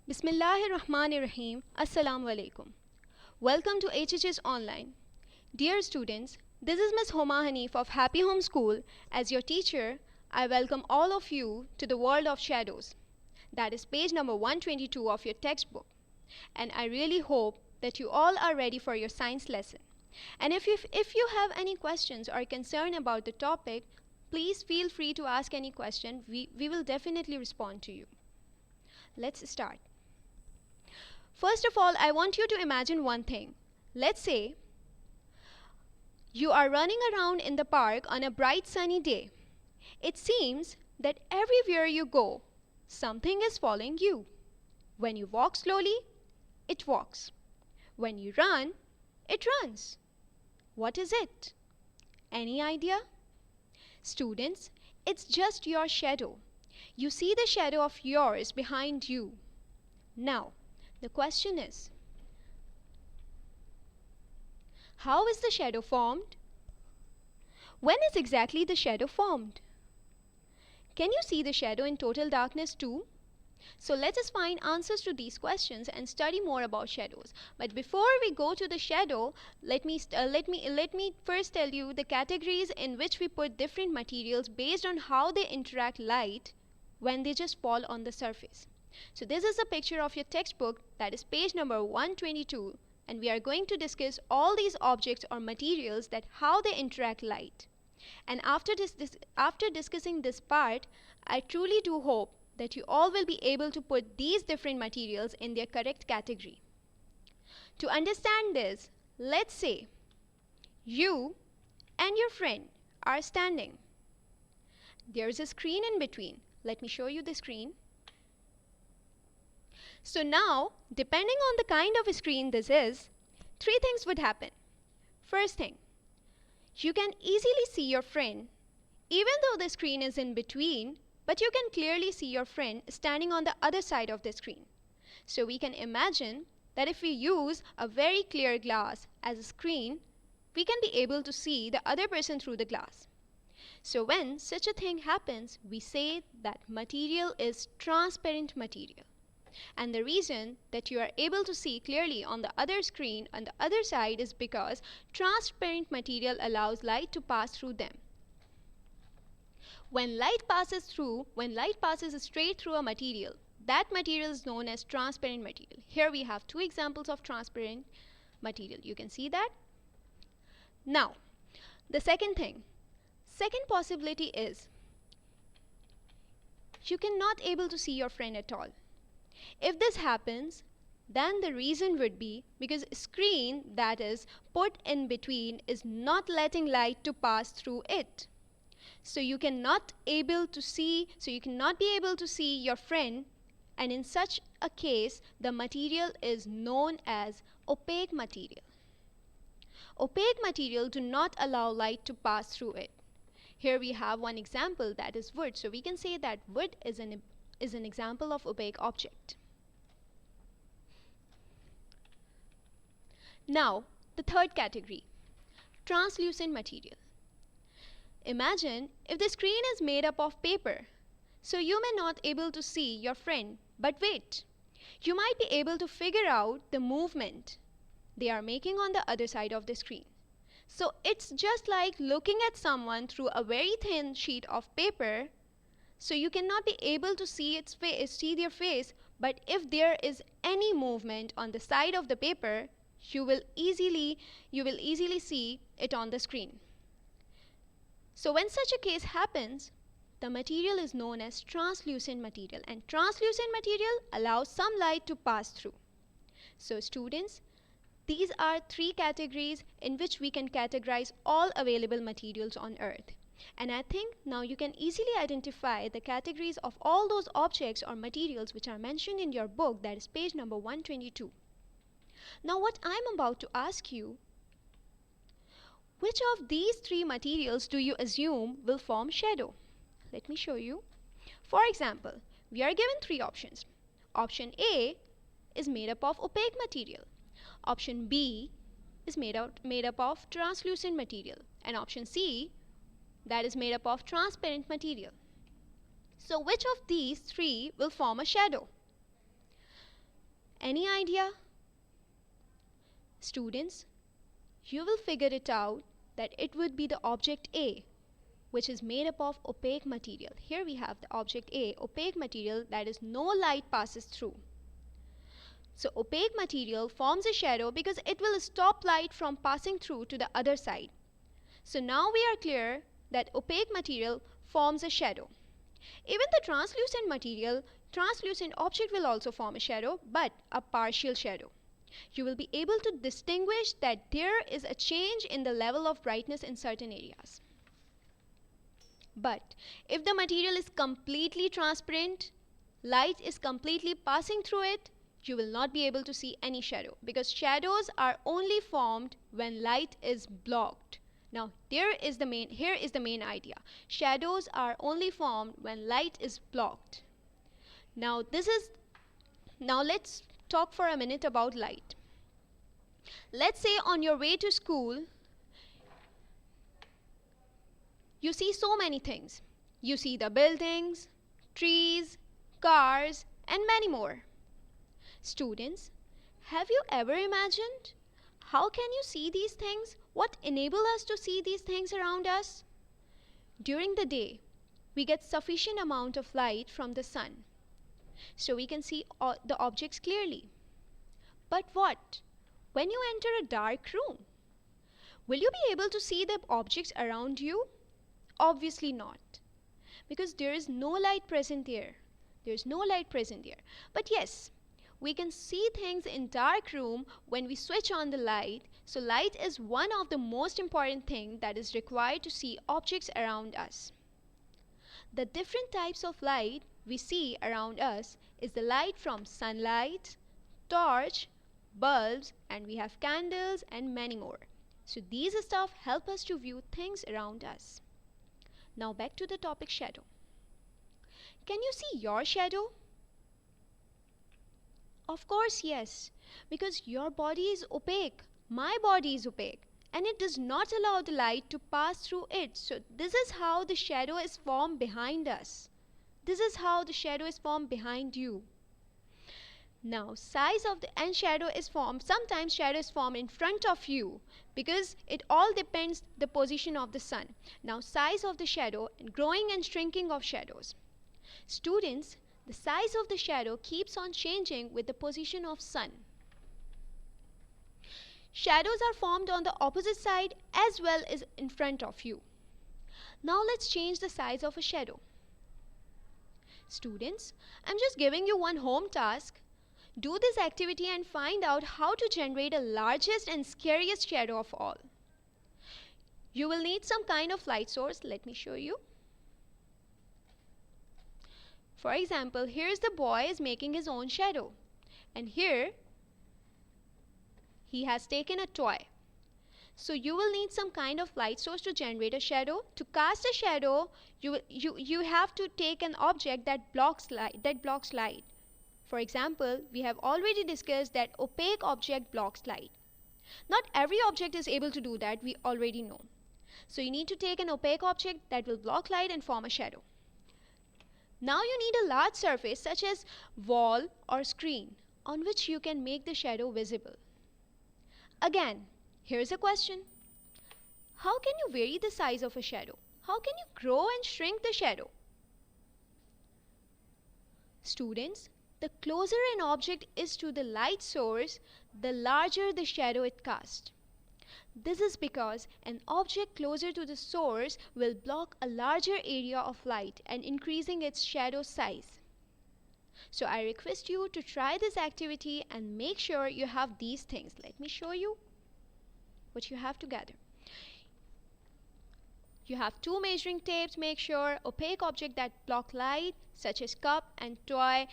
Bismillahirrahmanirrahim. Assalamu alaikum. Welcome to HHS Online. Dear students, this is Ms. Homa Hanif of Happy Home School. As your teacher, I welcome all of you to the world of shadows. That is page number 122 of your textbook. And I really hope that you all are ready for your science lesson. And if you have any questions or concern about the topic, please feel free to ask any question. We will definitely respond to you. Let's start. First of all, I want you to imagine one thing. Let's say you are running around in the park on a bright sunny day. It seems that everywhere you go, something is following you. When you walk slowly, it walks. When you run, it runs. What is it? Any idea? Students, it's just your shadow. You see the shadow of yours behind you. Now, the question is, how is the shadow formed? When is exactly the shadow formed? Can you see the shadow in total darkness too? So let us find answers to these questions and study more about shadows. But before we go to the shadow, let me first tell you the categories in which we put different materials based on how they interact light when they just fall on the surface. So this is a picture of your textbook, that is page number 122, and we are going to discuss all these objects or materials that how they interact light. And after discussing this part, I truly do hope that you all will be able to put these different materials in their correct category. To understand this, let's say you and your friend are standing. There's a screen in between. Let me show you the screen. So now, depending on the kind of a screen this is, three things would happen. First thing, you can easily see your friend, even though the screen is in between, but you can clearly see your friend standing on the other side of the screen. So we can imagine that if we use a very clear glass as a screen, we can be able to see the other person through the glass. So when such a thing happens, we say that material is transparent material. And the reason that you are able to see clearly on the other screen on the other side is because transparent material allows light to pass through them. When light passes straight through a material, that material is known as transparent material. Here we have two examples of transparent material. You can see that. Now, the second possibility is you cannot able to see your friend at all. If this happens, then the reason would be because screen that is put in between is not letting light to pass through it. So you cannot be able to see your friend, and in such a case the material is known as opaque material. Opaque material do not allow light to pass through it. Here we have one example, that is wood. So we can say that wood is an example of opaque object. Now, the third category, translucent material. Imagine if the screen is made up of paper, so you may not able to see your friend, but wait, you might be able to figure out the movement they are making on the other side of the screen. So it's just like looking at someone through a very thin sheet of paper. So you cannot be able to see their face, but if there is any movement on the side of the paper, you will easily see it on the screen. So when such a case happens, the material is known as translucent material, and translucent material allows some light to pass through. So students, these are three categories in which we can categorize all available materials on Earth. And I think now you can easily identify the categories of all those objects or materials which are mentioned in your book, that is page number 122. Now what I'm about to ask you, which of these three materials do you assume will form shadow? Let me show you. For example, we are given three options. Option A is made up of opaque material. Option B is made up of translucent material. And option C, that is made up of transparent material. So which of these three will form a shadow? Any idea? Students, you will figure it out that it would be the object A, which is made up of opaque material. Here we have the object A, opaque material that is no light passes through. So opaque material forms a shadow because it will stop light from passing through to the other side. So now we are clear that opaque material forms a shadow. Even the translucent object will also form a shadow, but a partial shadow. You will be able to distinguish that there is a change in the level of brightness in certain areas. But if the material is completely transparent, light is completely passing through it, you will not be able to see any shadow, because shadows are only formed when light is blocked. Now here is the main idea. Shadows are only formed when light is blocked. Now let's talk for a minute about light. Let's say on your way to school, you see so many things. You see the buildings, trees, cars, and many more. Students, have you ever imagined how can you see these things? What enables us to see these things around us? During the day, we get sufficient amount of light from the sun, so we can see the objects clearly. But what? When you enter a dark room, will you be able to see the objects around you? Obviously not, because there is no light present there. But yes, we can see things in dark room when we switch on the light. So light is one of the most important things that is required to see objects around us. The different types of light we see around us is the light from sunlight, torch, bulbs, and we have candles and many more. So these stuff help us to view things around us. Now back to the topic shadow. Can you see your shadow? Of course yes, because your body is opaque, my body is opaque, and it does not allow the light to pass through it. So this is how the shadow is formed behind us. This is how the shadow is formed behind you. Now shadow is formed, sometimes shadow is formed in front of you, because it all depends the position of the sun. Now size of the shadow and growing and shrinking of shadows. Students, the size of the shadow keeps on changing with the position of sun. Shadows are formed on the opposite side as well as in front of you. Now let's change the size of a shadow. Students, I'm just giving you one home task. Do this activity and find out how to generate the largest and scariest shadow of all. You will need some kind of light source. Let me show you. For example, here's the boy is making his own shadow, and here he has taken a toy. So you will need some kind of light source to generate a shadow. To cast a shadow, you have to take an object that blocks light. For example, we have already discussed that opaque object blocks light. Not every object is able to do that, we already know. So you need to take an opaque object that will block light and form a shadow. Now you need a large surface such as wall or screen on which you can make the shadow visible. Again, here's a question. How can you vary the size of a shadow? How can you grow and shrink the shadow? Students, the closer an object is to the light source, the larger the shadow it casts. This is because an object closer to the source will block a larger area of light and increasing its shadow size. So I request you to try this activity and make sure you have these things. Let me show you what you have to gather. You have two measuring tapes. Make sure opaque object that block light such as cup and toy.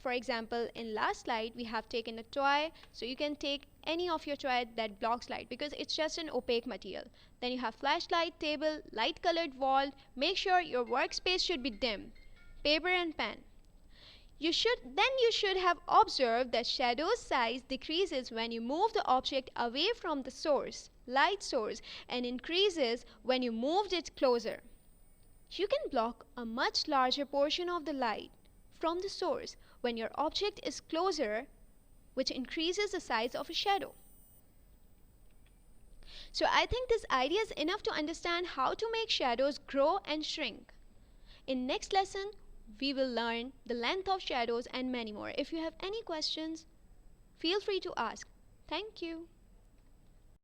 For example, in last slide we have taken a toy, so you can take any of your toy that blocks light because it's just an opaque material. Then you have flashlight, table, light colored wall. Make sure your workspace should be dim. Paper and pen. You should have observed that shadow size decreases when you move the object away from the source, light source, and increases when you moved it closer. You can block a much larger portion of the light from the source when your object is closer which increases the size of a shadow. So I think this idea is enough to understand how to make shadows grow and shrink. In next lesson, we will learn the length of shadows and many more. If you have any questions, feel free to ask. Thank you.